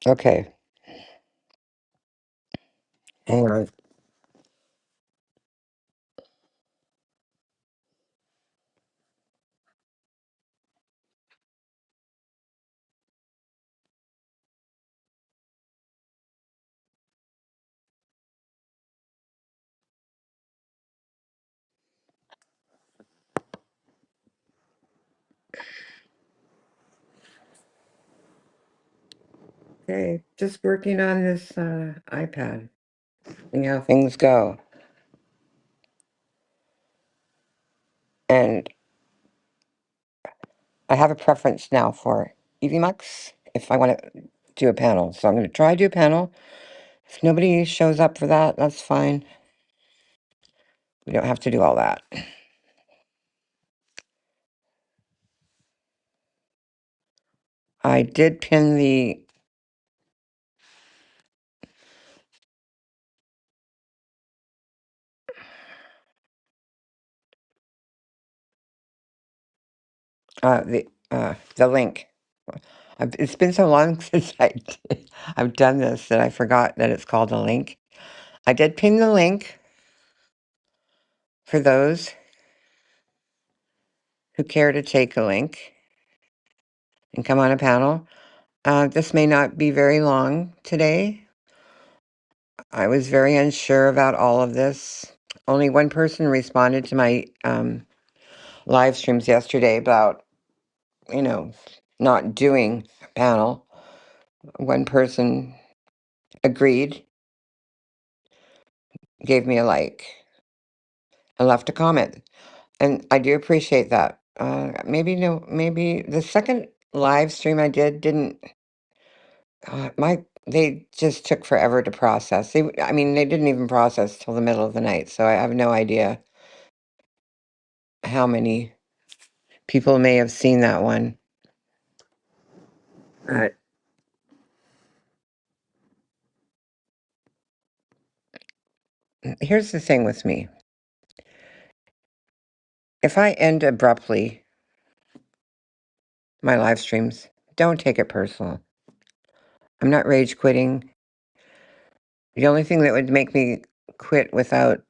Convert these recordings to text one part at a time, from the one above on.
Okay, hang on. Okay, just working on this iPad. Seeing how things go. And I have a preference now for EVMux if I want to do a panel. So I'm going to try do a panel. If nobody shows up for that, that's fine. We don't have to do all that. I did pin the link. It's been so long since I've done this that I forgot that it's called a link. I did pin the link for those who care to take a link and come on a panel. This may not be very long today. I was very unsure about all of this. Only one person responded to my live streams yesterday about, you know, not doing a panel. One person agreed, gave me a like, and left a comment. And I do appreciate that. Maybe the second live stream I did didn't, they just took forever to process. I mean, they didn't even process till the middle of the night. So I have no idea how many people may have seen that one. Uh, Here's the thing with me. If I end abruptly my live streams, don't take it personal. I'm not rage quitting. The only thing that would make me quit without,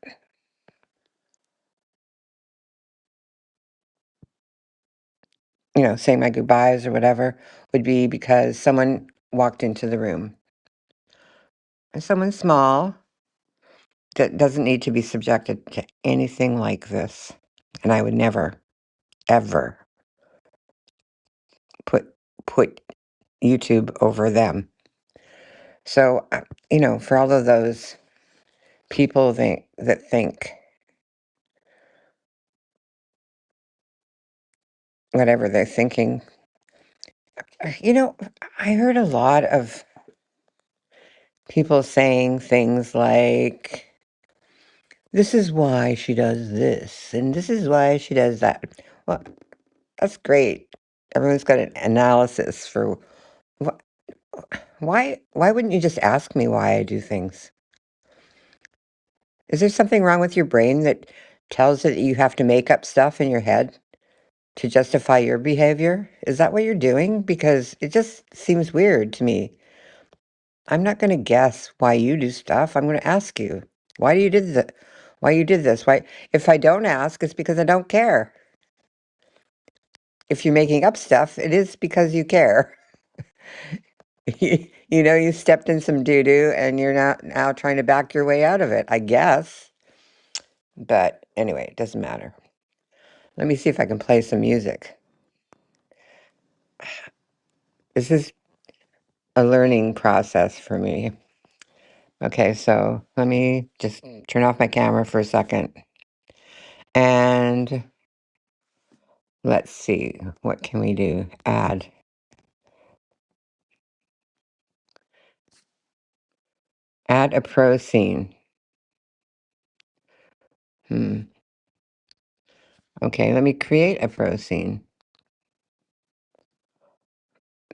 saying my goodbyes or whatever would be because someone walked into the room. And someone small that doesn't need to be subjected to anything like this. And I would never, ever put put YouTube over them. So, for all of those people that think whatever they're thinking, you know, I heard a lot of people saying things like, this is why she does this, and this is why she does that. Well, that's great. Everyone's got an analysis for wh- why wouldn't you just ask me why I do things? Is there something wrong with your brain that tells it that you have to make up stuff in your head to justify your behavior? Is that what you're doing? Because it just seems weird to me. I'm not going to guess why you do stuff. I'm going to ask you why do you did that? Why you did this? Why? If I don't ask, it's because I don't care. If you're making up stuff, it is because you care. You stepped in some doo doo, and you're now trying to back your way out of it. I guess. But anyway, it doesn't matter. Let me see if I can play some music. This is a learning process for me. Okay, so let me just turn off my camera for a second. And let's see, what can we do? Add. Add a pro scene. Okay, let me create a pro scene.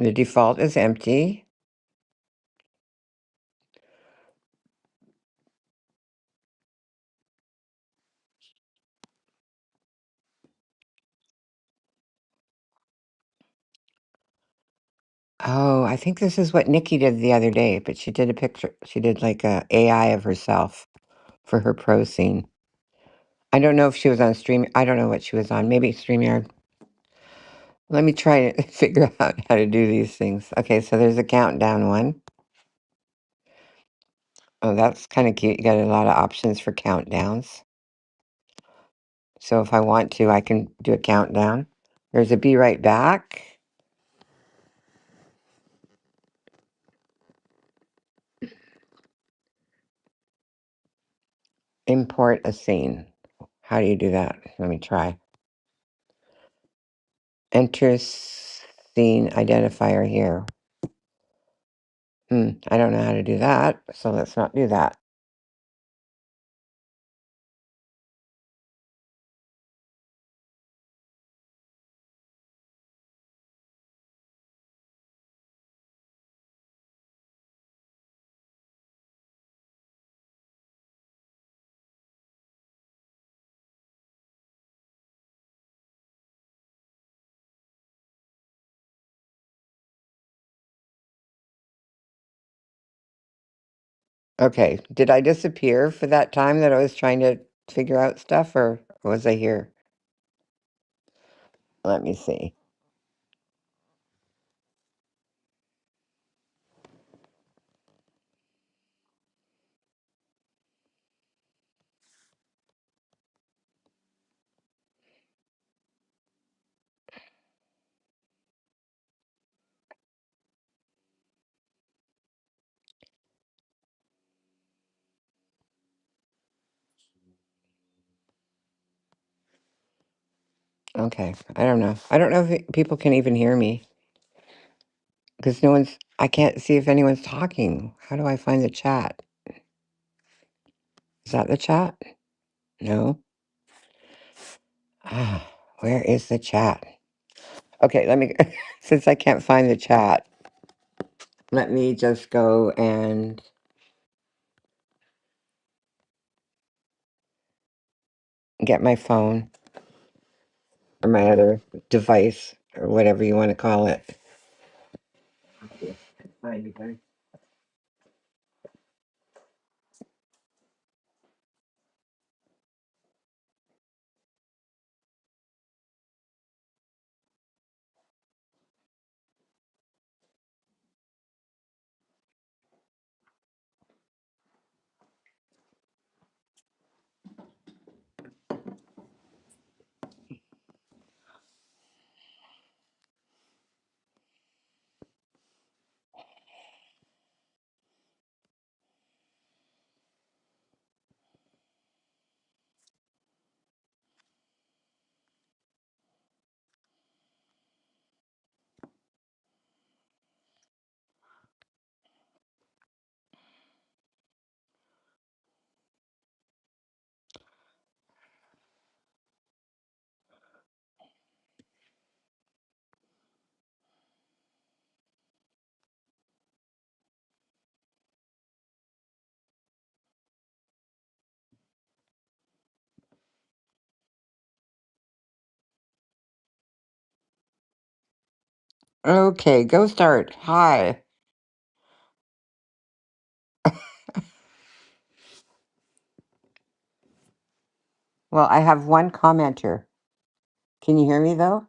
The default is empty. Oh, I think this is what Nikki did the other day, but she did a picture. She did like a AI of herself for her pro scene. I don't know if she was on Stream. I don't know what she was on. Maybe StreamYard. Let me try to figure out how to do these things. Okay, so there's a countdown one. Oh, that's kind of cute. You got a lot of options for countdowns. So if I want to, I can do a countdown. There's a be right back. Import a scene. How do you do that? Let me try. Enter scene identifier here. I don't know how to do that, so let's not do that. Okay, did I disappear for that time that I was trying to figure out stuff, or was I here? Let me see. Okay, I don't know. I don't know if people can even hear me because I can't see if anyone's talking. How do I find the chat? Is that the chat? No. Ah, where is the chat? Okay, let me, since I can't find the chat, let me just go and get my phone or my other device or whatever you want to call it. Find it, guys. Okay, go start. Hi. Well, I have one commenter. Can you hear me though?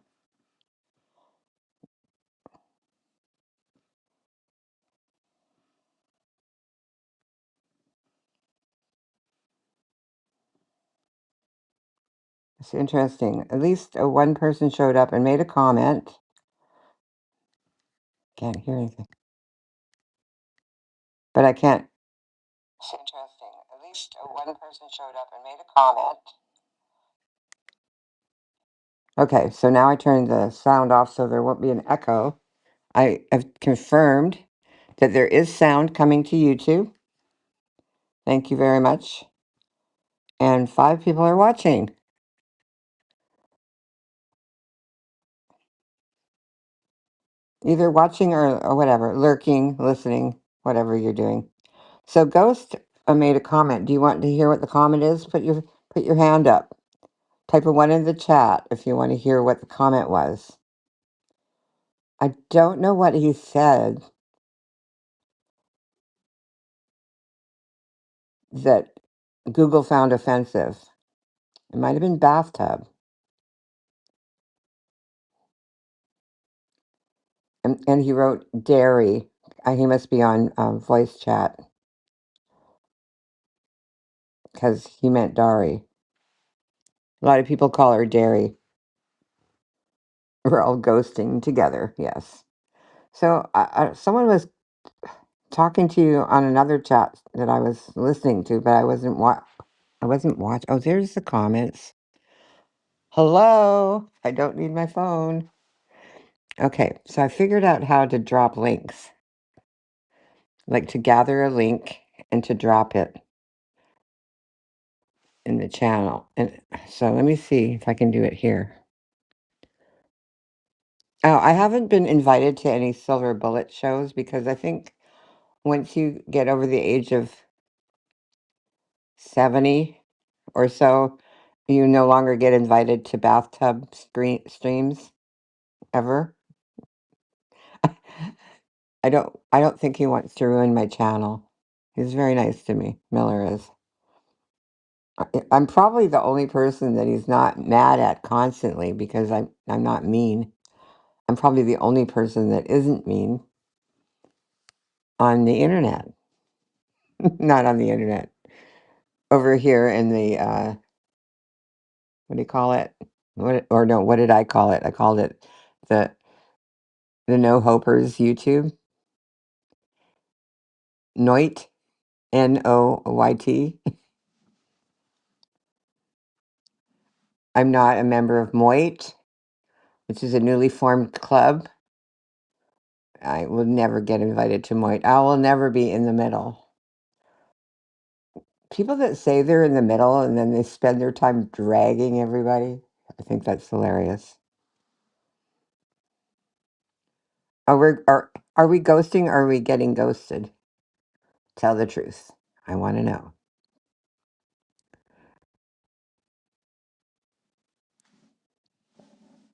It's interesting. At least one person showed up and made a comment. Can't hear anything. But I can't. It's interesting. At least one person showed up and made a comment. Okay, so now I turned the sound off so there won't be an echo. I have confirmed that there is sound coming to YouTube. Thank you very much. And 5 people are watching. Either watching or whatever, lurking, listening, whatever you're doing. So Ghost made a comment. Do you want to hear what the comment is? Put your hand up. Type a 1 in the chat if you want to hear what the comment was. I don't know what he said that Google found offensive. It might have been bathtub. And he wrote dairy. He must be on voice chat because he meant Dari. A lot of people call her Dairy. We're all ghosting together, yes. So someone was talking to you on another chat that I was listening to, but I wasn't watching. Oh, there's the comments. Hello, I don't need my phone. Okay, so I figured out how to drop links, like to gather a link and to drop it in the channel. And so let me see if I can do it here. Oh, I haven't been invited to any Silver Bullet shows because I think once you get over the age of 70 or so, you no longer get invited to bathtub streams ever. I don't think he wants to ruin my channel. He's very nice to me. Miller is. I'm probably the only person that he's not mad at constantly because I'm not mean. I'm probably the only person that isn't mean on the internet. Not on the internet. Over here in the what do you call it? What or no, what did I call it? I called it the the No Hopers YouTube. Noit, Noyt. I'm not a member of Moit, which is a newly formed club. I will never get invited to Moit. I will never be in the middle. People that say they're in the middle and then they spend their time dragging everybody, I think that's hilarious. Are we ghosting or are we getting ghosted? Tell the truth. I want to know.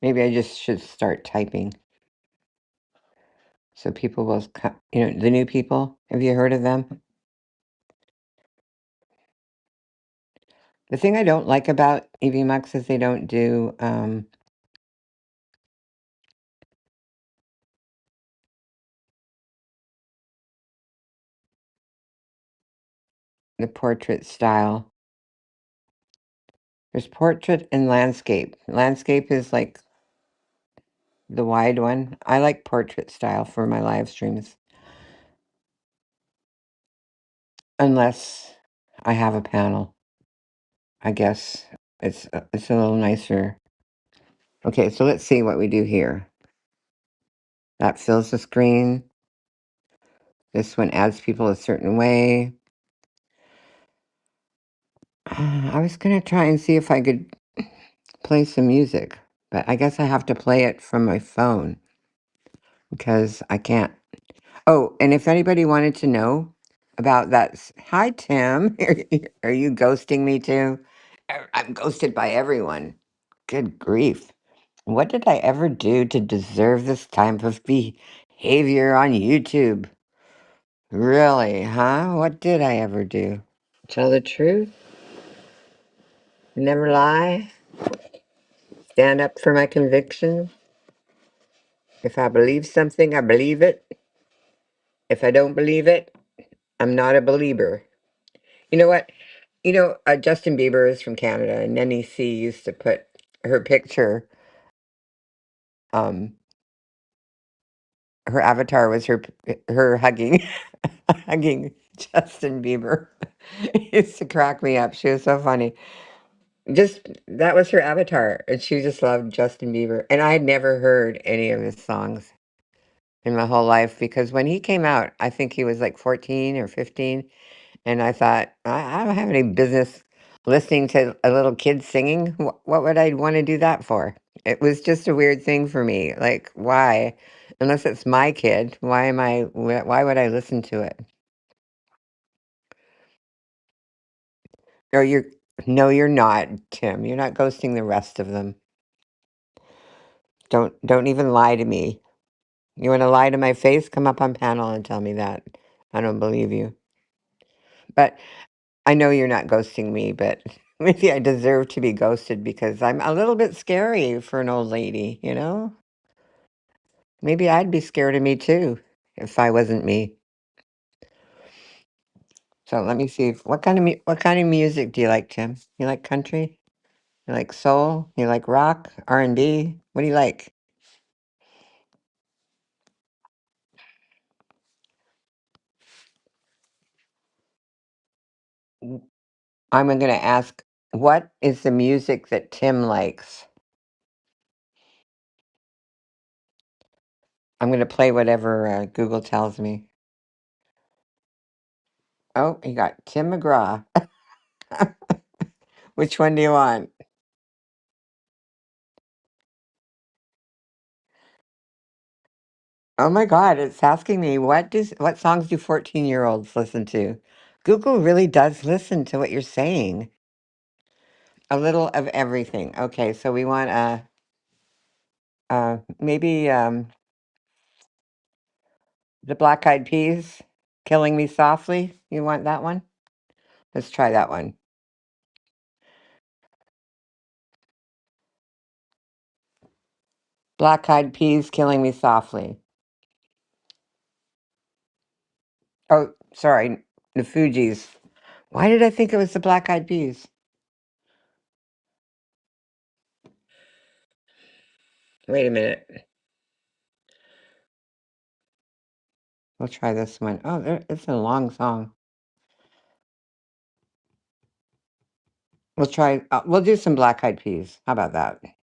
Maybe I just should start typing so people will, the new people. Have you heard of them? The thing I don't like about EVMux is they don't do the portrait style. There's portrait and landscape. Landscape is like the wide one. I like portrait style for my live streams. Unless I have a panel. I guess it's a little nicer. Okay, so let's see what we do here. That fills the screen. This one adds people a certain way. I was going to try and see if I could play some music, but I guess I have to play it from my phone because I can't. Oh, and if anybody wanted to know about that, hi Tim, are you ghosting me too? I'm ghosted by everyone. Good grief. What did I ever do to deserve this type of behavior on YouTube? Really, huh? What did I ever do? Tell the truth? Never lie? Stand up for my convictions? If I believe something, I believe it. If I don't believe it, I'm not a believer. You know what? Justin Bieber is from Canada, and Nenny C used to put her picture. Um, her avatar was her hugging, hugging Justin Bieber. It used to crack me up. She was so funny. Just that was her avatar, and she just loved Justin Bieber. And I had never heard any of his songs in my whole life because when he came out, I think he was like 14 or 15. And I thought, I don't have any business listening to a little kid singing. What would I want to do that for? It was just a weird thing for me. Like, why? Unless it's my kid, why would I listen to it? Or no, you're not, Tim. You're not ghosting the rest of them. Don't even lie to me. You want to lie to my face? Come up on panel and tell me that. I don't believe you. But I know you're not ghosting me, but maybe I deserve to be ghosted because I'm a little bit scary for an old lady, you know? Maybe I'd be scared of me too if I wasn't me. So let me see. What kind of music do you like, Tim? You like country? You like soul? You like rock? R&B? What do you like? W- I'm going to ask, what is the music that Tim likes? I'm going to play whatever Google tells me. Oh, you got Tim McGraw. Which one do you want? Oh my God, it's asking me what songs do 14-year-olds listen to? Google really does listen to what you're saying. A little of everything. Okay, so we want maybe the Black Eyed Peas, Killing Me Softly. You want that one? Let's try that one. Black Eyed Peas, Killing Me Softly. Oh, sorry, the Fugees. Why did I think it was the Black Eyed Peas? Wait a minute. We'll try this one. Oh, it's a long song. We'll do some Black Eyed Peas. How about that? Hey,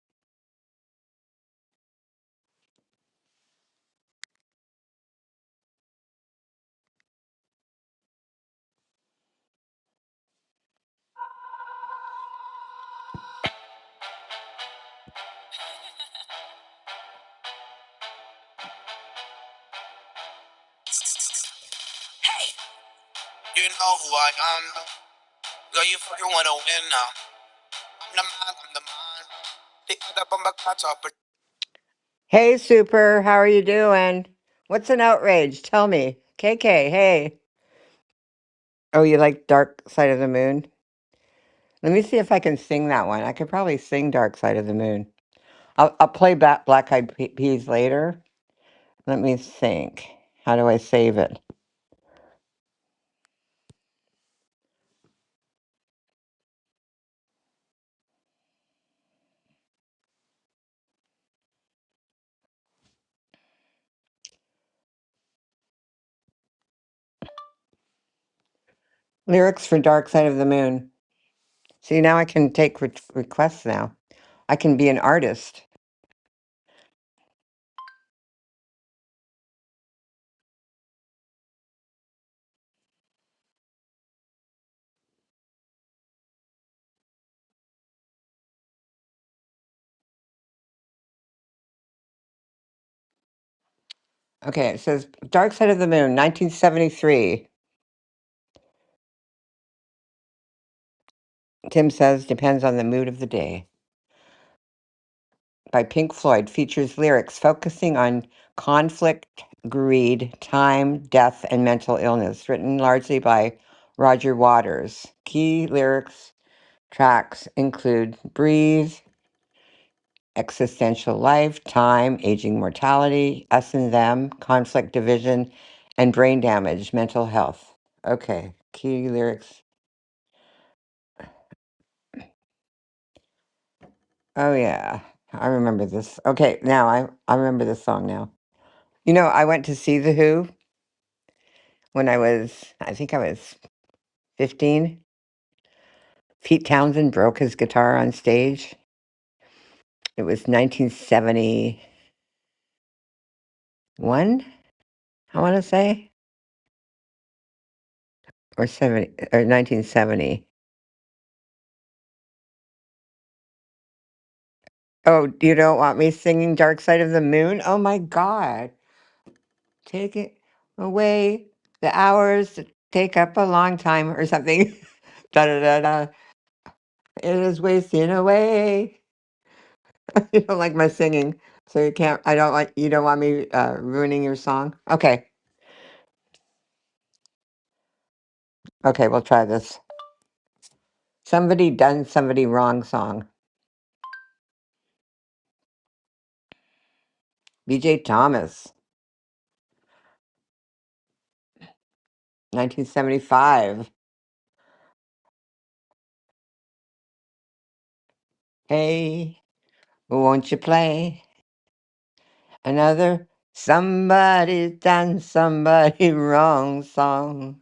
you know who I am. Girl, you fucking wanna win now. I'm the man. The other bomber cuts up. Hey, Super, how are you doing? What's an outrage? Tell me. KK, hey. Oh, you like Dark Side of the Moon? Let me see if I can sing that one. I could probably sing Dark Side of the Moon. I'll play Black Eyed Peas later. Let me think. How do I save it? Lyrics for Dark Side of the Moon. See, now I can take requests now. I can be an artist. Okay, it says Dark Side of the Moon, 1973. Tim says depends on the mood of the day. By Pink Floyd features lyrics focusing on conflict, greed, time, death, and mental illness, written largely by Roger Waters. Key lyrics tracks include Breathe, Existential Life, Time, Aging Mortality, Us and Them, Conflict Division, and Brain Damage, Mental Health. Okay, key lyrics. Oh, yeah, I remember this. Okay, now I remember this song now. You know, I went to see The Who when I think I was 15. Pete Townsend broke his guitar on stage. It was 1971, I want to say, or 1970. Oh, you don't want me singing Dark Side of the Moon? Oh my God. Take it away. The hours that take up a long time or something. Da da da da. It is wasting away. You don't like my singing. So you can't. You don't want me ruining your song. Okay. Okay. We'll try this. Somebody done somebody wrong song. B.J. Thomas, 1975. Hey, won't you play another somebody done somebody wrong song?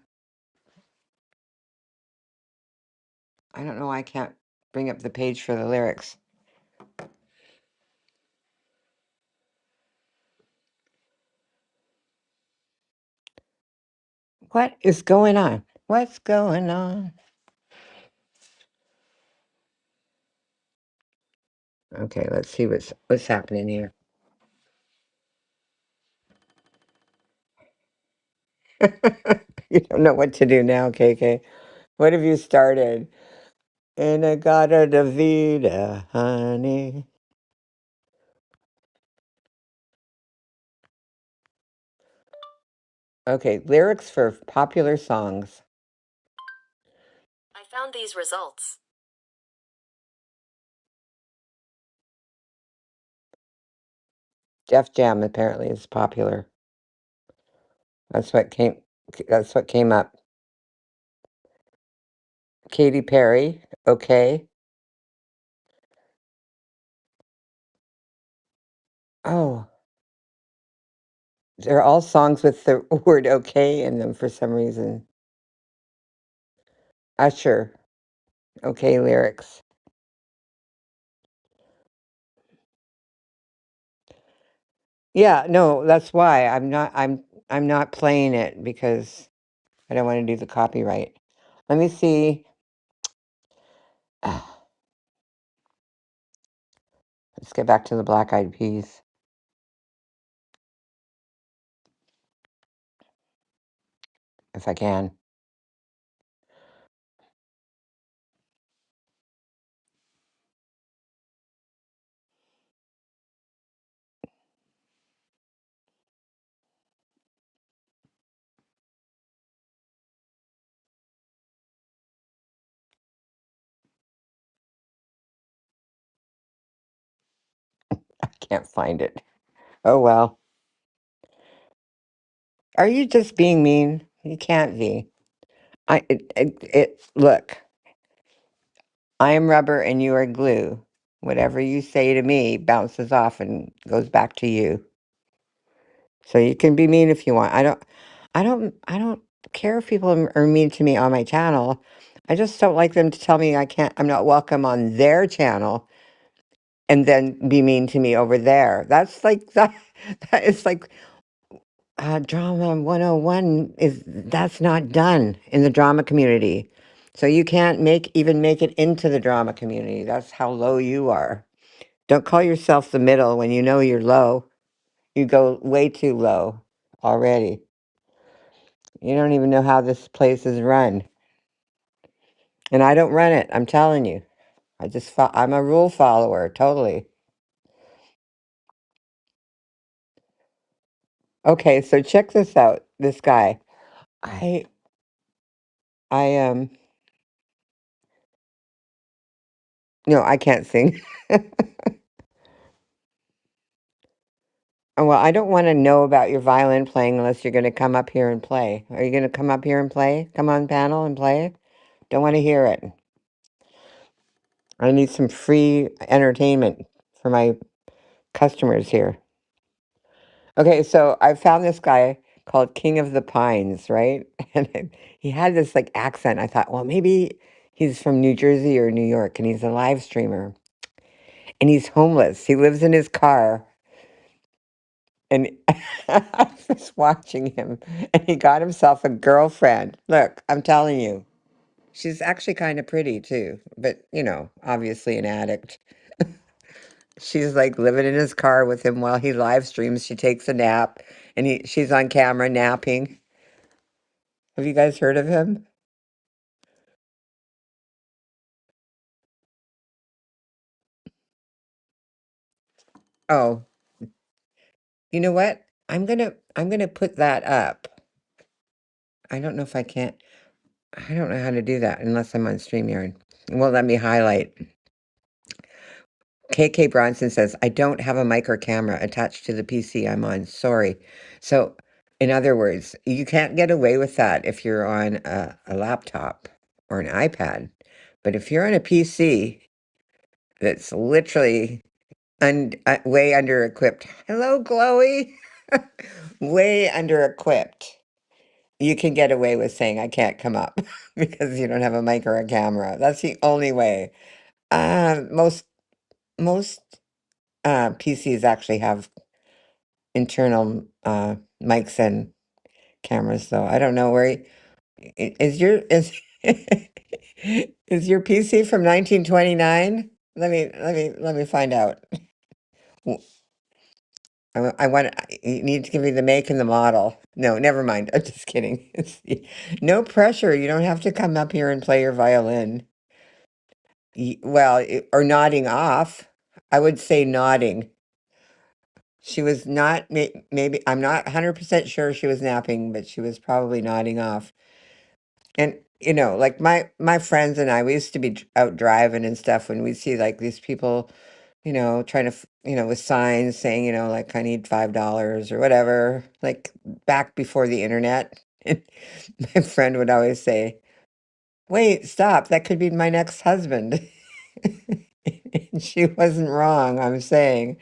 I don't know why I can't bring up the page for the lyrics. What is going on? What's going on? Okay, let's see what's happening here. You don't know what to do now, KK. What have you started? Inagata Davida, honey. Okay, lyrics for popular songs. I found these results. Def Jam apparently is popular. That's what came. That's what came up. Katy Perry. Okay. Oh, they're all songs with the word "okay" in them for some reason. Usher. Okay, lyrics. Yeah, no, that's why I'm not playing it because I don't want to do the copyright. Let me see. Let's get back to the Black Eyed Peas. If I can. I can't find it. Oh well. Are you just being mean? You can't be. Look, I am rubber and you are glue. Whatever you say to me bounces off and goes back to you. So you can be mean if you want. I don't care if people are mean to me on my channel. I just don't like them to tell me I'm not welcome on their channel and then be mean to me over there. That's like that. That is like drama 101 that's not done in the drama community. So you can't even make it into the drama community. That's how low you are. Don't call yourself the middle when you know you're low. You go way too low already. You don't even know how this place is run. And I don't run it, I'm telling you. I'm a rule follower, totally. Okay, so check this out. This guy. I I no, I can't sing. Oh, well, I don't want to know about your violin playing unless you're going to come up here and play. Are you going to come up here and play? Come on panel and play? Don't want to hear it. I need some free entertainment for my customers here. Okay, so I found this guy called King of the Pines, right? And he had this like accent. I thought, well, maybe he's from New Jersey or New York and he's a live streamer. And he's homeless. He lives in his car. And I was watching him and he got himself a girlfriend. Look, I'm telling you, she's actually kind of pretty too, but obviously an addict. She's like living in his car with him while he live streams. She takes a nap and she's on camera napping. Have you guys heard of him? Oh, You know what? I'm gonna put that up. I don't know if I can't. I don't know how to do that unless I'm on StreamYard. Well, let me highlight. KK Bronson says, I don't have a mic or camera attached to the PC I'm on. Sorry. So, in other words, you can't get away with that if you're on a laptop or an iPad. But if you're on a PC that's literally way under equipped, hello, Chloe, way under equipped, you can get away with saying, I can't come up because you don't have a mic or a camera. That's the only way. Most PCs actually have internal mics and cameras, though. I don't know where is your is is your PC from 1929? Let me find out. W- I want you need to give me the make and the model. No, never mind. I'm just kidding. No pressure. You don't have to come up here and play your violin. Well, or nodding off. I would say nodding. She was not, maybe, I'm not 100% sure she was napping, but she was probably nodding off. And, like my friends and I, we used to be out driving and stuff when we'd see like these people, trying to, with signs saying, like I need $5 or whatever, like back before the internet. And my friend would always say, wait, stop, that could be my next husband. And she wasn't wrong, I'm saying.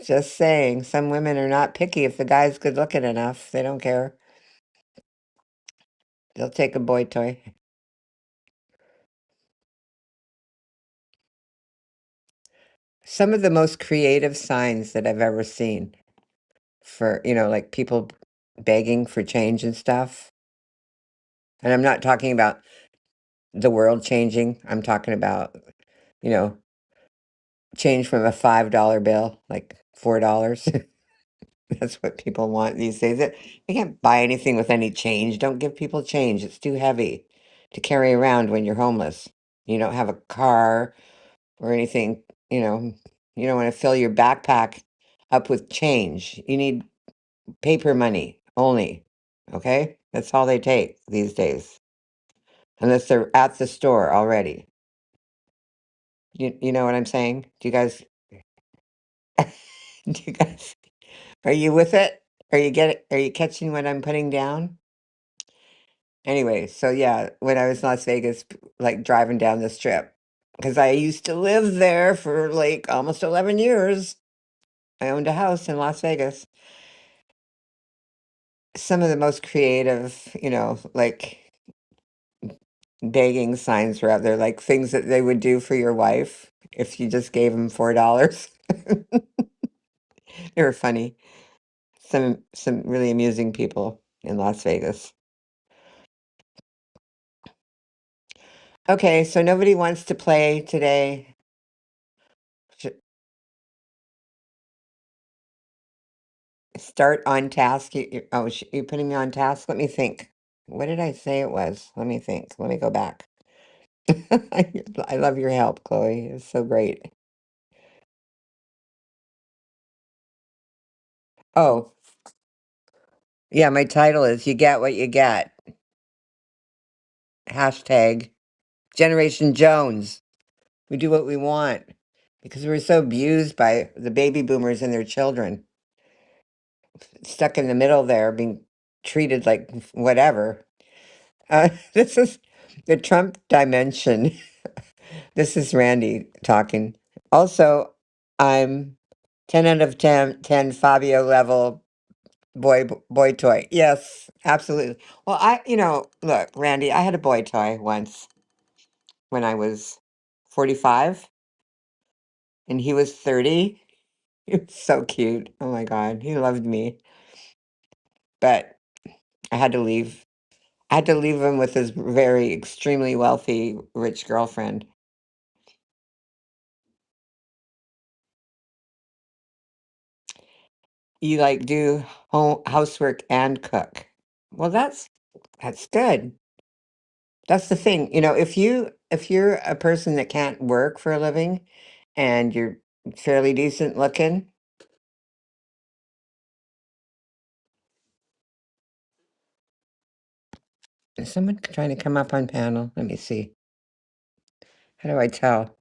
Just saying, some women are not picky if the guy's good looking enough. They don't care. They'll take a boy toy. Some of the most creative signs that I've ever seen for, like people begging for change and stuff. And I'm not talking about the world changing. I'm talking about, you know, change from a $5 bill, like $4. That's what people want these days. You can't buy anything with any change. Don't give people change. It's too heavy to carry around when you're homeless. You don't have a car or anything, you don't want to fill your backpack up with change. You need paper money only. Okay? That's all they take these days. Unless they're at the store already. You know what I'm saying? Do you guys are you with it? Are you catching what I'm putting down? Anyway, so yeah, when I was in Las Vegas, like driving down the strip, because I used to live there for like almost 11 years. I owned a house in Las Vegas. Some of the most creative, like begging signs were out there, like things that they would do for your wife if you just gave them $4. They were funny. Some really amusing people in Las Vegas. Okay, so nobody wants to play today. Start on task. You're putting me on task. Let me think. What did I say it was? Let me think. Let me go back. I love your help, Chloe. It's so great. Oh, yeah, my title is You Get What You Get. Hashtag Generation Jones. We do what we want because we're so abused by the baby boomers and their children. Stuck in the middle there, being treated like whatever. This is the Trump dimension. This is Randy talking. Also, I'm 10 out of 10 Fabio level boy toy. Yes, absolutely. Well, look, Randy, I had a boy toy once when I was 45 and he was 30. He was so cute. Oh my God, he loved me. But I had to leave. I had to leave him with his very extremely wealthy rich girlfriend. You like do housework and cook. Well, that's good. That's the thing. If you're a person that can't work for a living and you're fairly decent looking, Is someone trying to come up on panel? Let me see. How do I tell?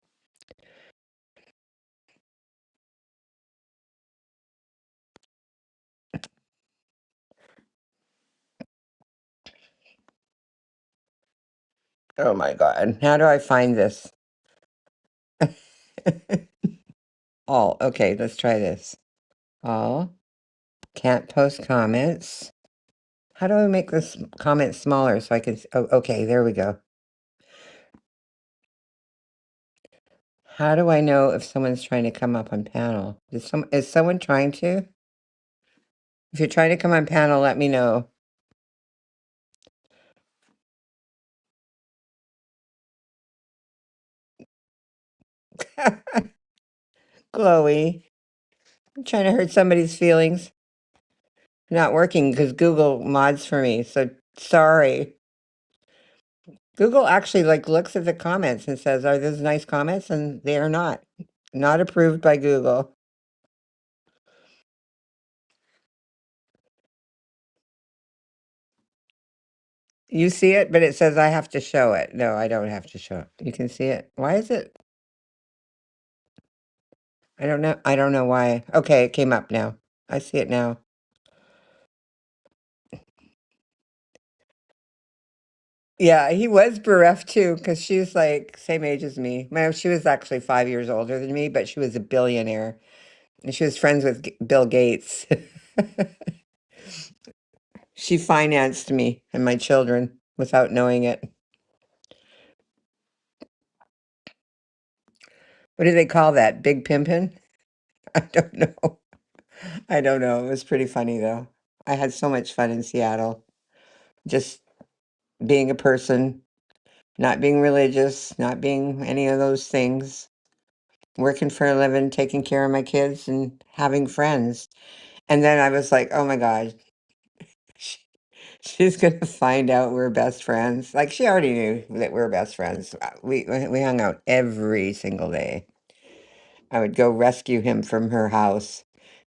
Oh my God. How do I find this? All. Okay, let's try this. All. Can't post comments. How do I make this comment smaller so I can? Oh, okay, there we go. How do I know if someone's trying to come up on panel? Is someone trying to? If you're trying to come on panel, let me know. Chloe, I'm trying to hurt somebody's feelings. Not working because Google mods for me, so sorry. Google actually like looks at the comments and says, "Are those nice comments?" And they are not. Not approved by Google. You see it, but it says I have to show it. No, I don't have to show it. You can see it. Why is it? I don't know. I don't know why. Okay, it came up now. I see it now. Yeah, he was bereft too, because she's like same age as me. Well, she was actually 5 years older than me, but she was a billionaire. And she was friends with Bill Gates. She financed me and my children without knowing it. What do they call that? Big pimpin'? I don't know. I don't know. It was pretty funny though. I had so much fun in Seattle. Just being a person, not being religious, not being any of those things, working for a living, taking care of my kids, and having friends. And then I was like, oh my God, sh- she's going to find out we're best friends. Like she already knew that we're best friends. We hung out every single day. I would go rescue him from her house.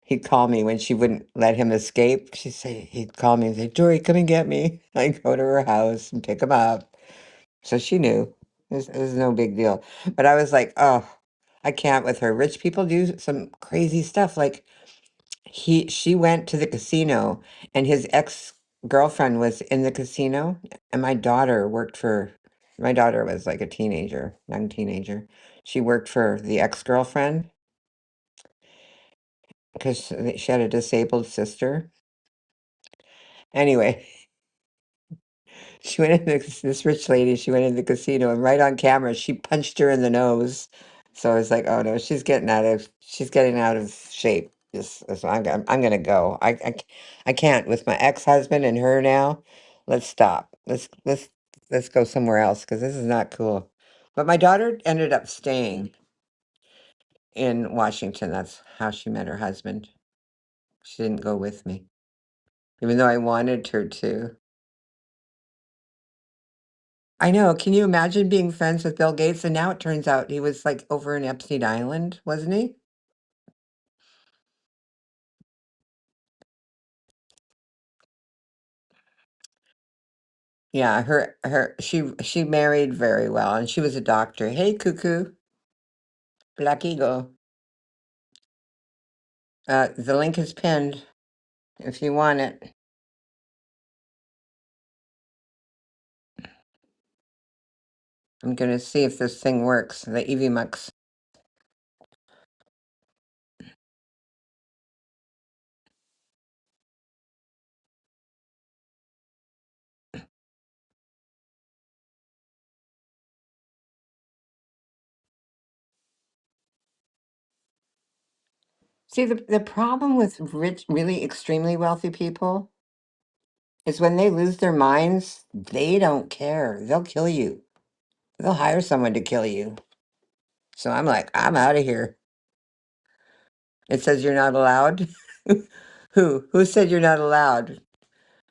He'd call me when she wouldn't let him escape. He'd call me and say, Dory, come and get me. I'd go to her house and pick him up. So she knew. It was no big deal. But I was like, oh, I can't with her. Rich people do some crazy stuff. Like she went to the casino and his ex-girlfriend was in the casino and my daughter was like a teenager, young teenager. She worked for the ex-girlfriend because she had a disabled sister. Anyway, she went in this rich lady, she went in the casino and right on camera, she punched her in the nose. So I was like, oh no, she's getting out of shape. So I'm gonna go. I can't with my ex-husband and her now. Let's stop. Let's go somewhere else because this is not cool. But my daughter ended up staying in Washington. That's how she met her husband. She didn't go with me, even though I wanted her to. I know. Can you imagine being friends with Bill Gates? And now it turns out he was like over in Epstein Island, wasn't he? Yeah, she married very well and she was a doctor. Hey, Cuckoo, Black Eagle. The link is pinned if you want it. I'm gonna see if this thing works, the EVMux. See, the problem with rich, really extremely wealthy people is when they lose their minds, they don't care. They'll kill you. They'll hire someone to kill you. So I'm like, I'm out of here. It says you're not allowed. Who said you're not allowed?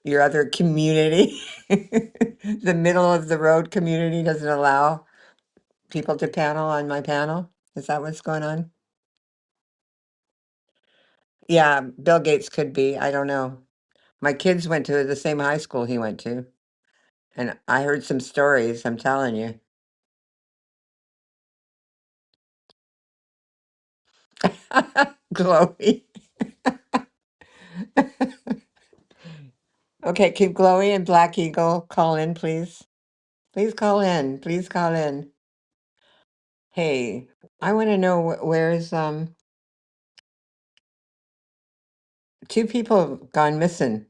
Your other community? The middle of the road community doesn't allow people to panel on my panel? Is that what's going on? Yeah, Bill Gates could be. I don't know. My kids went to the same high school he went to. And I heard some stories, I'm telling you. Glowy. Okay, keep Glowy and Black Eagle. Call in, please. Please call in. Please call in. Hey, I want to know where's two people have gone missing.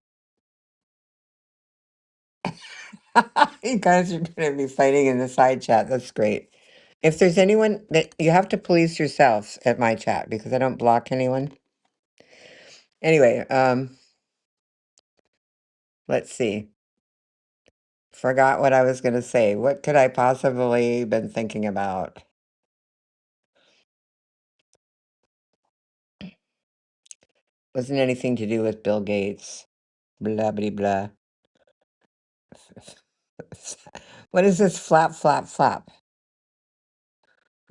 You guys are going to be fighting in the side chat. That's great. If there's anyone that you have to police yourselves at my chat because I don't block anyone. Anyway, let's see. Forgot what I was going to say. What could I possibly been thinking about? Wasn't anything to do with Bill Gates. Blah blah blah. What is this flap flap flap?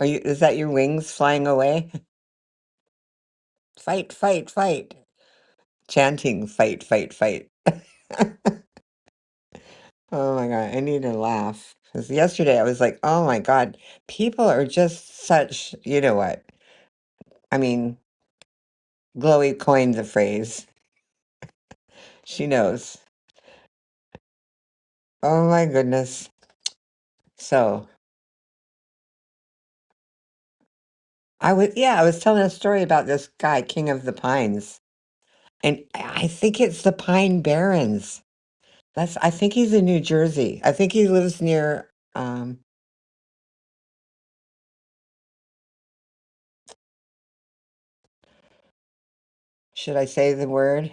Is that your wings flying away? Fight, fight, fight. Chanting fight, fight, fight. Oh my God, I need to laugh. Because yesterday I was like, oh my God, people are just such, you know what? I mean, Glowy coined the phrase. She knows. Oh my goodness. So I was telling a story about this guy, King of the Pines. And I think it's the Pine Barrens. I think he's in New Jersey. I think he lives near, should I say the word?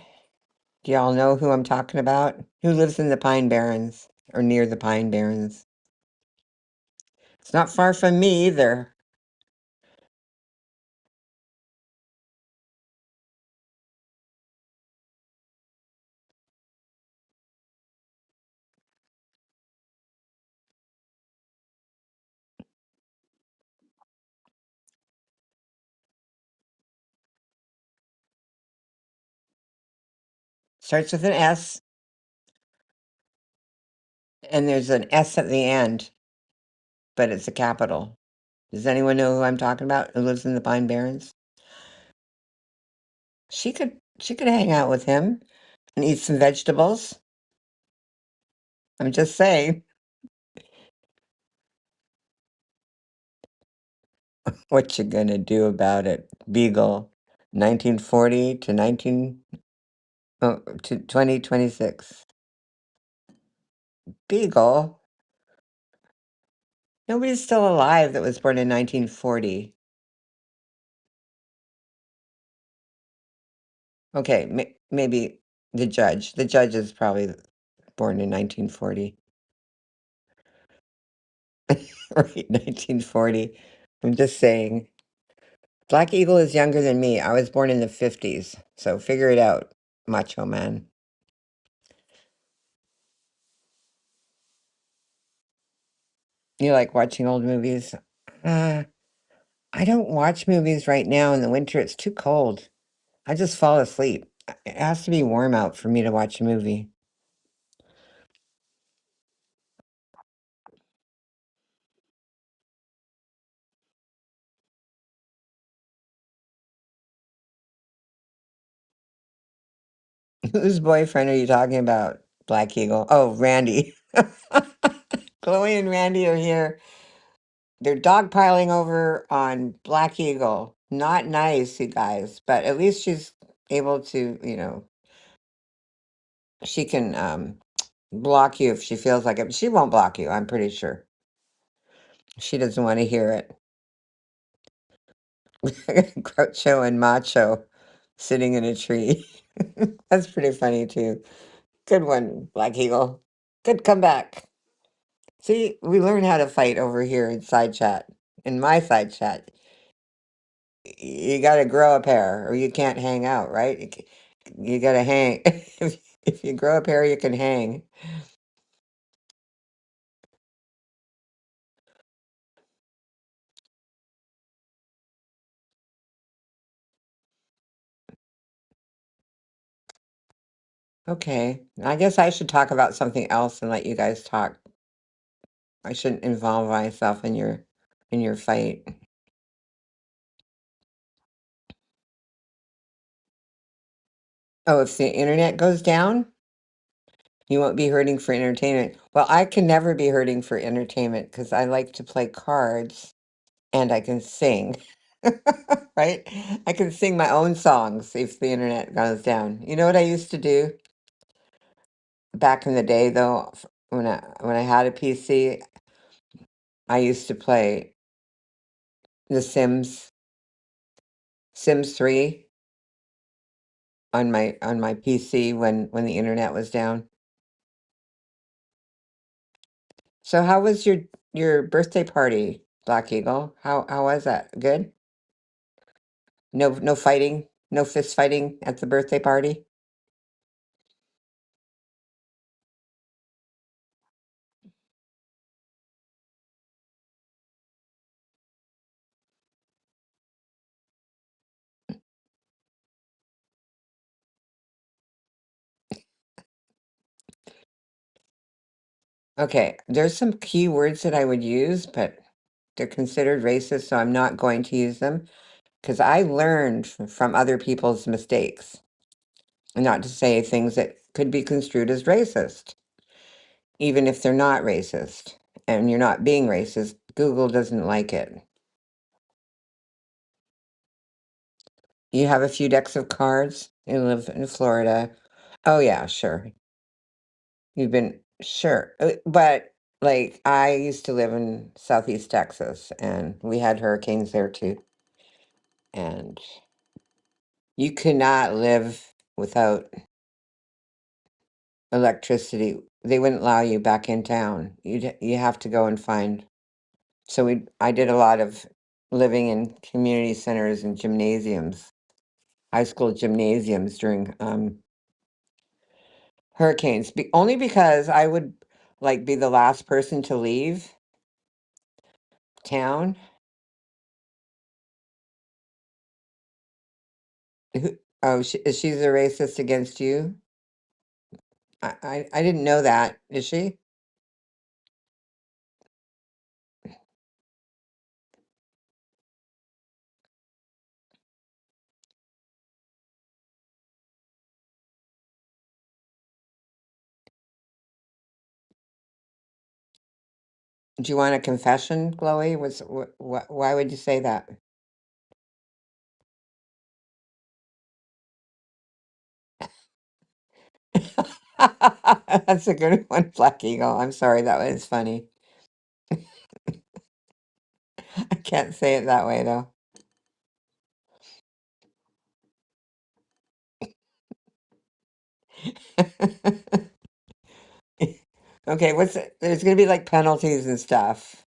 Do y'all know who I'm talking about? Who lives in the Pine Barrens or near the Pine Barrens? It's not far from me either. Starts with an S, and there's an S at the end, but it's a capital. Does anyone know who I'm talking about who lives in the Pine Barrens? She could hang out with him and eat some vegetables. I'm just saying. What you gonna do about it? Beagle, 1940 to 2026. Beagle? Nobody's still alive that was born in 1940. Okay, maybe the judge. The judge is probably born in 1940. Right, 1940. I'm just saying. Black Eagle is younger than me. I was born in the 50s. So figure it out, Macho Man. You like watching old movies? Uh, I don't watch movies right now in the winter. It's too cold. I just fall asleep. It has to be warm out for me to watch a movie. Whose boyfriend are you talking about, Black Eagle? Oh, Randy. Chloe and Randy are here. They're dogpiling over on Black Eagle. Not nice, you guys, but at least she's able to, she can block you if she feels like it. She won't block you, I'm pretty sure. She doesn't want to hear it. Groucho and Macho sitting in a tree. That's pretty funny too. Good one, Black Eagle. Good comeback. See, we learn how to fight over here in side chat. In my side chat, you got to grow a pair, or you can't hang out, right? You got to hang. If you grow a pair, you can hang. Okay. I guess I should talk about something else and let you guys talk. I shouldn't involve myself in your fight. Oh, if the internet goes down, you won't be hurting for entertainment. Well, I can never be hurting for entertainment because I like to play cards and I can sing. Right? I can sing my own songs if the internet goes down. You know what I used to do back in the day though, when I had a PC, I used to play The Sims 3 on my PC when the internet was down. So how was your birthday party, Black Eagle? How was that? Good? No fighting, no fist fighting at the birthday party? Okay, there's some key words that I would use, but they're considered racist, so I'm not going to use them because I learned from other people's mistakes, and not to say things that could be construed as racist, even if they're not racist, and you're not being racist. Google doesn't like it. You have a few decks of cards. You live in Florida. Oh yeah, sure. You've been sure, but like I used to live in Southeast Texas, and we had hurricanes there too. And you could not live without electricity. They wouldn't allow you back in town. You have to go and find. So I did a lot of living in community centers and gymnasiums, high school gymnasiums during hurricanes. Only because I would like be the last person to leave town. Oh, she's a racist against you? I didn't know that. Is she? Do you want a confession, Chloe? Why would you say that? That's a good one, Black Eagle. I'm sorry, that was funny. I can't say it that way though. Okay, there's gonna be like penalties and stuff.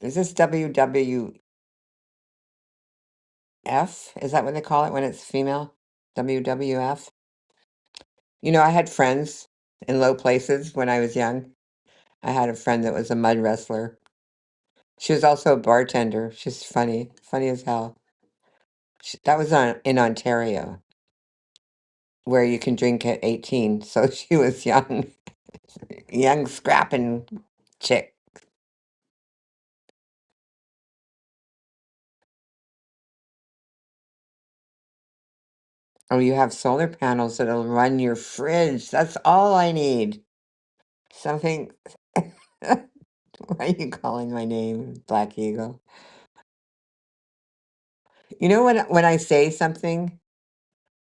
Is this WWF? Is that what they call it when it's female? WWF? You know, I had friends in low places when I was young. I had a friend that was a mud wrestler. She was also a bartender. She's funny, funny as hell. That was in Ontario, where you can drink at 18. So she was young, young scrapping chick. Oh, you have solar panels that'll run your fridge. That's all I need. Something. Why are you calling my name, Black Eagle? You know when I say something,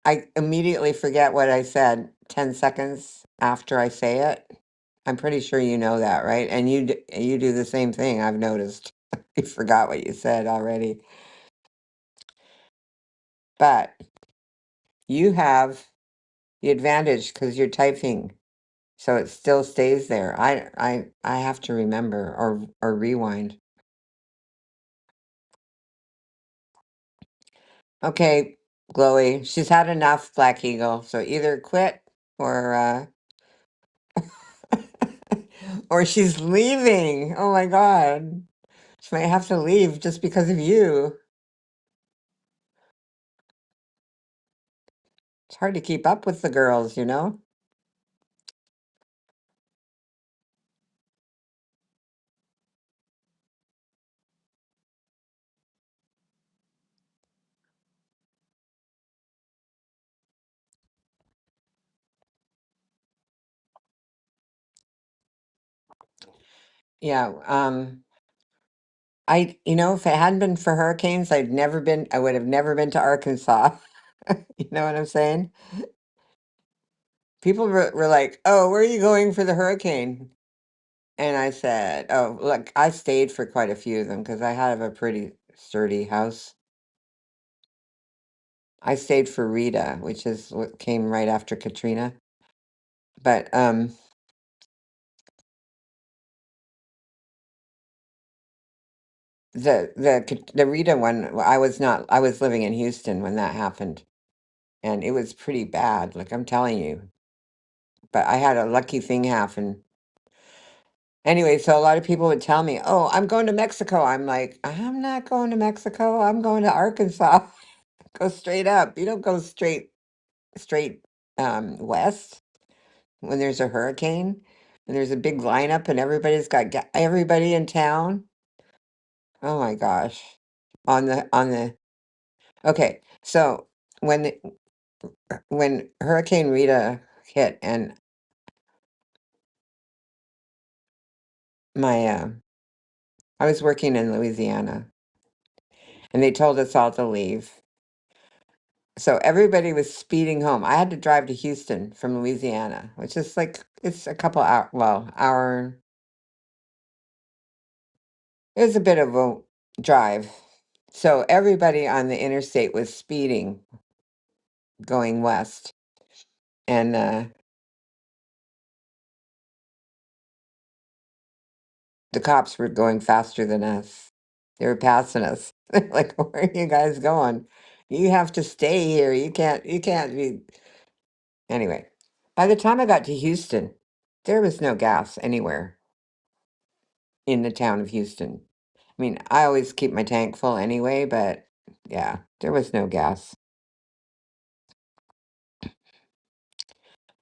I immediately forget what I said 10 seconds after I say it. I'm pretty sure you know that, right? And you do the same thing, I've noticed. You forgot what you said already. But you have the advantage because you're typing, so it still stays there. I have to remember or rewind. Okay, Chloe, she's had enough, Black Eagle. So either quit or or she's leaving. Oh my God. She might have to leave just because of you. It's hard to keep up with the girls, you know? Yeah, if it hadn't been for hurricanes, I would have never been to Arkansas. You know what I'm saying? People were like, "Oh, where are you going for the hurricane?" And I said, "Oh, look, I stayed for quite a few of them because I have a pretty sturdy house. I stayed for Rita, which is what came right after Katrina. But the Rita one, I was living in Houston when that happened, and it was pretty bad. Like I'm telling you. But I had a lucky thing happen. Anyway, so a lot of people would tell me, "Oh, I'm going to Mexico." I'm like, "I'm not going to Mexico. I'm going to Arkansas." Go straight up. You don't go straight west when there's a hurricane and there's a big lineup and everybody in town. Oh my gosh. On the Okay, so when the, when Hurricane Rita hit and my I was working in Louisiana and they told us all to leave. So everybody was speeding home. I had to drive to Houston from Louisiana, which is like it's a couple hour, well, hour. It was a bit of a drive. So everybody on the interstate was speeding going west. And the cops were going faster than us. They were passing us. They're like, where are you guys going? You have to stay here. You can't be. Anyway, by the time I got to Houston, there was no gas anywhere in the town of Houston. I mean, I always keep my tank full anyway, but yeah, there was no gas.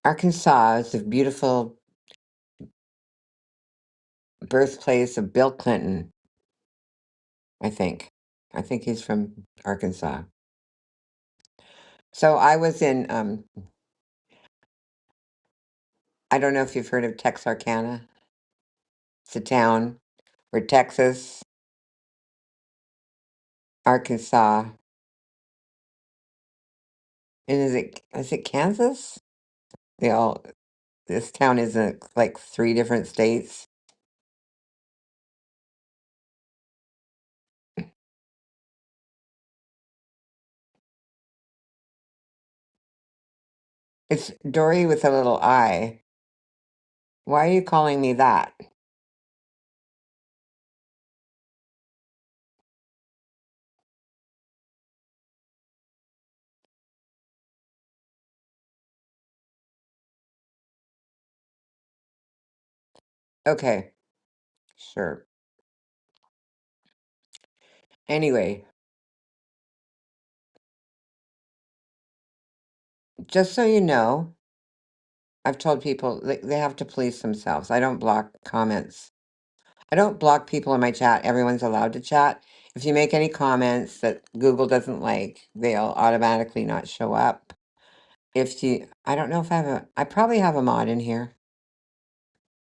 Arkansas is a beautiful birthplace of Bill Clinton, I think. I think he's from Arkansas. So I was in I don't know if you've heard of Texarkana. It's a town where Texas, Arkansas, and is it Kansas? They all This town is in like three different states. It's Dory with a little I. Why are you calling me that? Okay, sure. Anyway, just so you know, I've told people they have to police themselves. I don't block comments. I don't block people in my chat. Everyone's allowed to chat. If you make any comments that Google doesn't like, they'll automatically not show up. I don't know if I probably have a mod in here.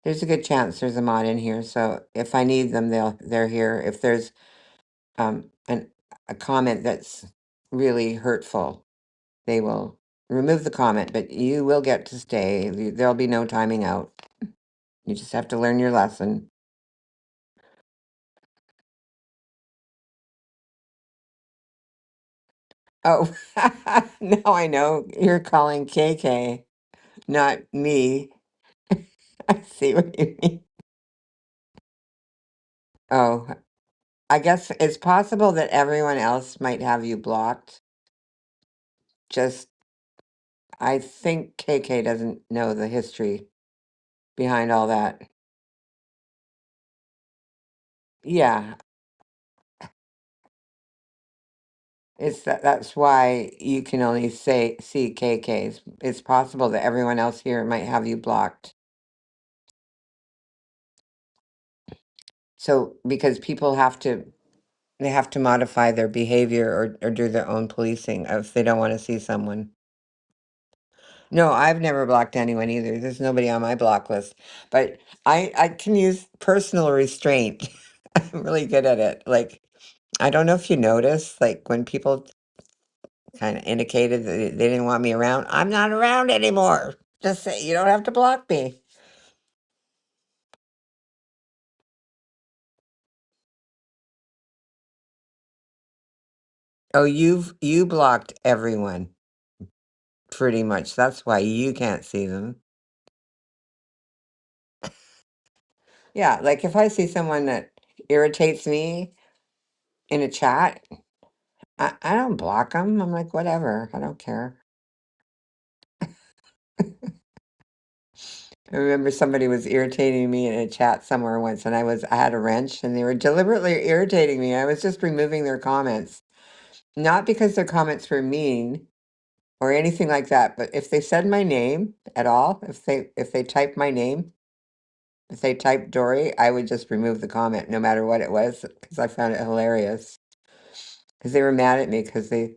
There's a good chance there's a mod in here. So if I need them, they're here. If there's a comment that's really hurtful, they will remove the comment, but you will get to stay. There'll be no timing out. You just have to learn your lesson. Oh, now I know you're calling KK, not me. I see what you mean. Oh, I guess it's possible that everyone else might have you blocked. Just, I think KK doesn't know the history behind all that. Yeah, That's why you can only see KKs. It's possible that everyone else here might have you blocked. So because people they have to modify their behavior or do their own policing if they don't want to see someone. No, I've never blocked anyone either. There's nobody on my block list. But I can use personal restraint. I'm really good at it. Like, I don't know if you noticed, like when people kind of indicated that they didn't want me around, I'm not around anymore. Just say you don't have to block me. Oh, you blocked everyone pretty much. That's why you can't see them. Yeah, like if I see someone that irritates me in a chat, I don't block them. I'm like, whatever. I don't care. I remember somebody was irritating me in a chat somewhere once, and I had a wrench, and they were deliberately irritating me. I was just removing their comments, not because their comments were mean or anything like that, but if they said my name at all, if they typed my name, if they typed Dory, I would just remove the comment, no matter what it was, because I found it hilarious. Because they were mad at me because they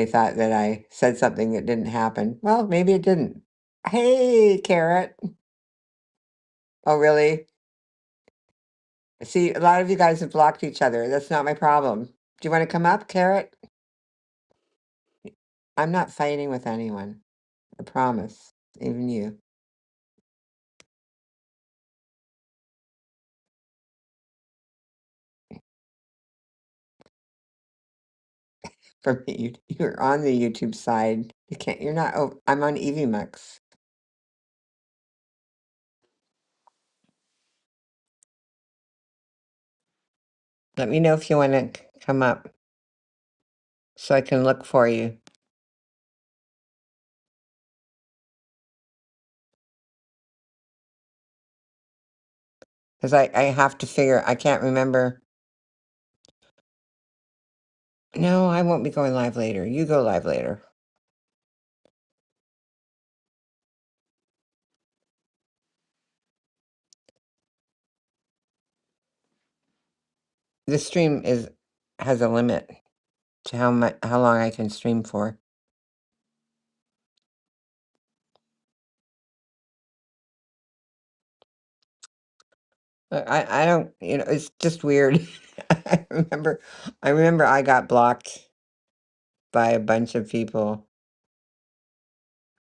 thought that I said something that didn't happen. Well, maybe it didn't. Hey, Carrot. Oh, really? See, a lot of you guys have blocked each other. That's not my problem. Do you want to come up, Carrot? I'm not fighting with anyone. I promise. Even you. For me, you're on the YouTube side. You're not, oh, I'm on EVMux. Let me know if you want to come up so I can look for you. Because I have to figure, I can't remember. No, I won't be going live later. You go live later. The stream has a limit to how long I can stream for. I don't, it's just weird. I remember I got blocked by a bunch of people,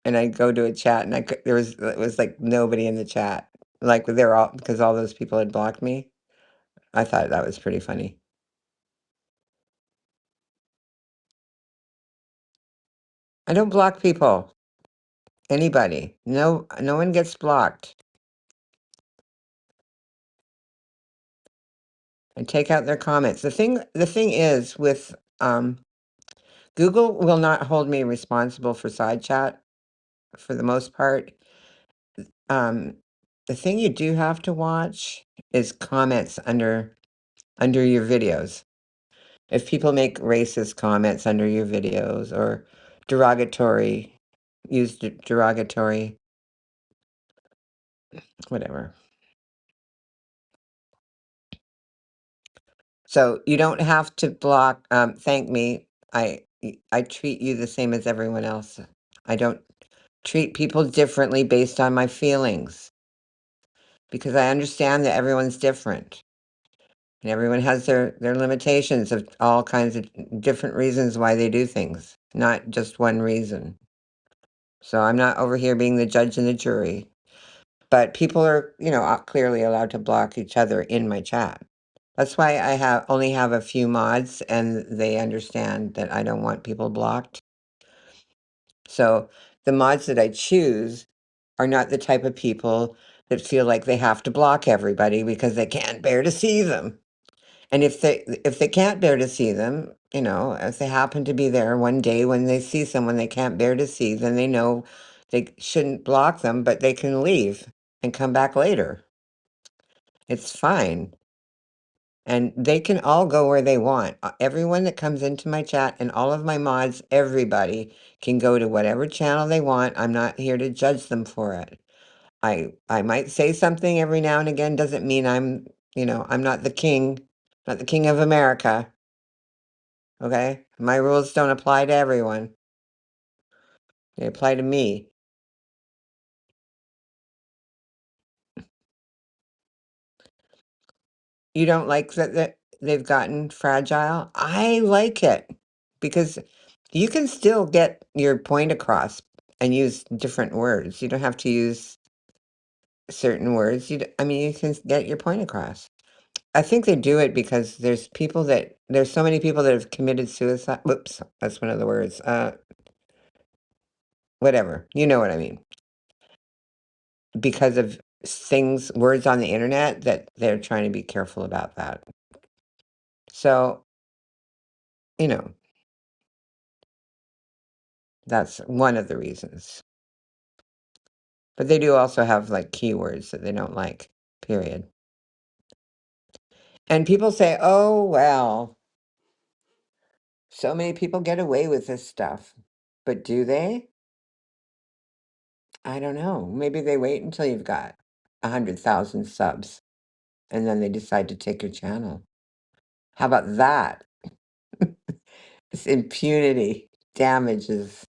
and I'd go to a chat, and it was like nobody in the chat. Like they're all, because all those people had blocked me. I thought that was pretty funny. I don't block people. Anybody. No one gets blocked. I take out their comments. The thing is with Google will not hold me responsible for side chat for the most part. Um, the thing you do have to watch is comments under your videos. If people make racist comments under your videos or derogatory, use derogatory, whatever. So you don't have to block. Thank me. I treat you the same as everyone else. I don't treat people differently based on my feelings because I understand that everyone's different. And everyone has their limitations of all kinds of different reasons why they do things, not just one reason. So I'm not over here being the judge and the jury. But people are, clearly allowed to block each other in my chat. That's why I only have a few mods, and they understand that I don't want people blocked. So the mods that I choose are not the type of people that feel like they have to block everybody because they can't bear to see them. And if they can't bear to see them, if they happen to be there one day when they see someone they can't bear to see, then they know they shouldn't block them, but they can leave and come back later. It's fine. And they can all go where they want. Everyone that comes into my chat and all of my mods, everybody can go to whatever channel they want. I'm not here to judge them for it. I might say something every now and again, doesn't mean I'm not the king, not the king of America. Okay? My rules don't apply to everyone. They apply to me. You don't like that they've gotten fragile? I like it because you can still get your point across and use different words. You don't have to use certain words. I mean, you can get your point across. I think they do it because there's so many people that have committed suicide. Whoops, that's one of the words. Whatever. You know what I mean. Because of words on the internet that they're trying to be careful about that. So, you know, that's one of the reasons. But they do also have like keywords that they don't like, period. And people say, oh, well, so many people get away with this stuff. But do they? I don't know. Maybe they wait until you've got 100,000 subs and then they decide to take your channel. How about that? This impunity damages.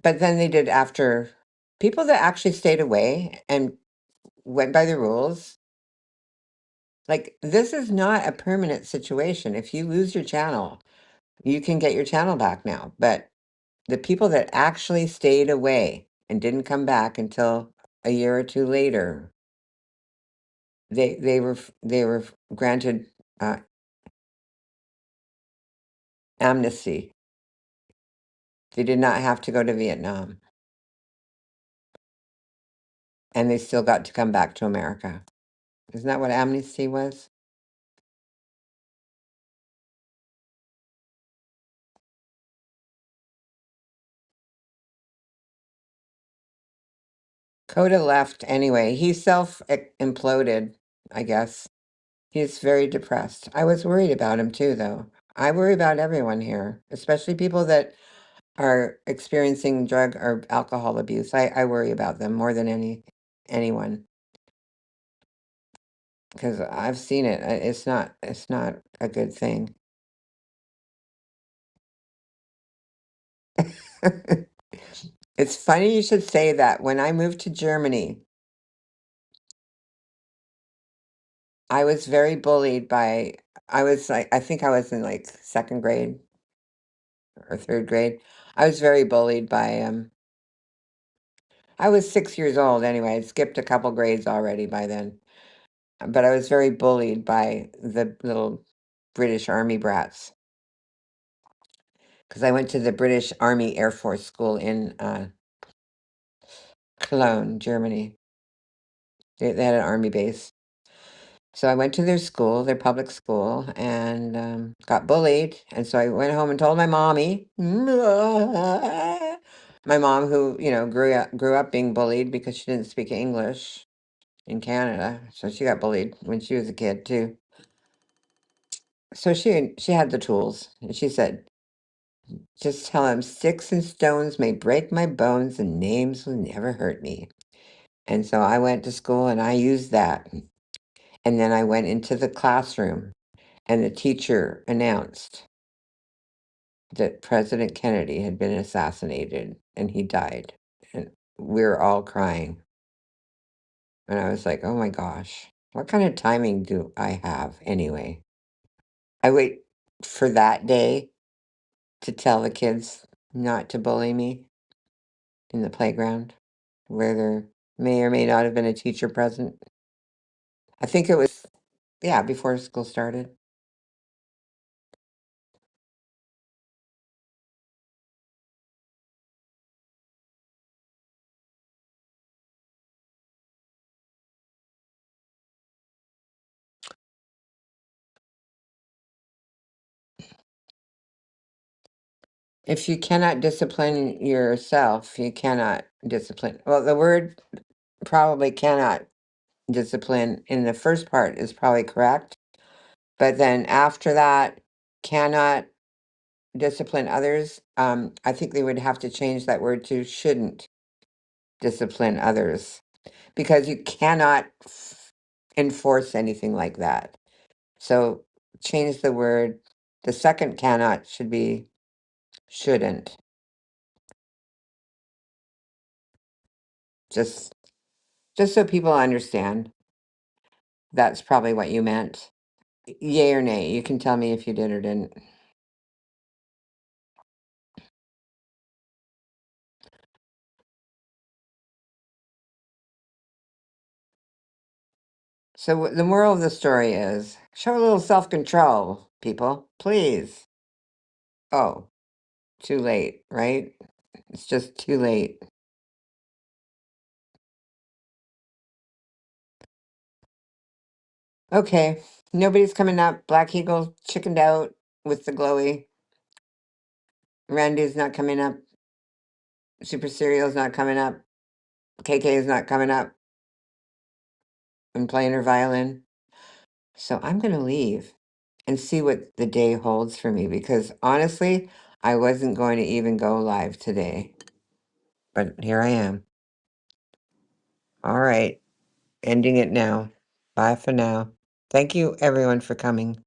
But then they did after people that actually stayed away and went by the rules. Like, this is not a permanent situation. If you lose your channel, you can get your channel back now. But the people that actually stayed away and didn't come back until a year or two later, they were granted uh, amnesty. They did not have to go to Vietnam, and they still got to come back to America. Isn't that what amnesty was? Coda left anyway. He self imploded, I guess. He's very depressed. I was worried about him too, though. I worry about everyone here, especially people that are experiencing drug or alcohol abuse. I worry about them more than anyone because I've seen it. It's not a good thing. It's funny you should say that. When I moved to Germany, I was very bullied by, I think I was in like second grade or third grade. I was very bullied by, I was 6 years old anyway. I'd skipped a couple grades already by then. But I was very bullied by the little British Army brats because I went to the British Army Air Force School in Cologne, Germany. They had an army base. So I went to their school, their public school, and got bullied. And so I went home and told my mommy. My mom, who grew up being bullied because she didn't speak English in Canada, so she got bullied when she was a kid too. So she had the tools, and she said, "Just tell him sticks and stones may break my bones, and names will never hurt me." And so I went to school and I used that. And then I went into the classroom and the teacher announced that President Kennedy had been assassinated and he died. And we were all crying. And I was like, oh my gosh, what kind of timing do I have anyway? I wait for that day to tell the kids not to bully me in the playground where there may or may not have been a teacher present. I think it was, yeah, before school started. If you cannot discipline yourself, you cannot discipline. Well, the word probably cannot discipline in the first part is probably correct. But then after that, cannot discipline others. I think they would have to change that word to shouldn't discipline others because you cannot enforce anything like that. So change the word. The second cannot should be shouldn't. Just just so people understand. That's probably what you meant. Yay or nay. You can tell me if you did or didn't. So the moral of the story is show a little self-control, people, please. Oh, too late, right? It's just too late. Okay, nobody's coming up. Black Eagle chickened out with the glowy. Randy's not coming up. Super Cereal's not coming up. KK is not coming up and playing her violin. So I'm going to leave and see what the day holds for me because honestly, I wasn't going to even go live today. But here I am. All right, ending it now. Bye for now. Thank you, everyone, for coming.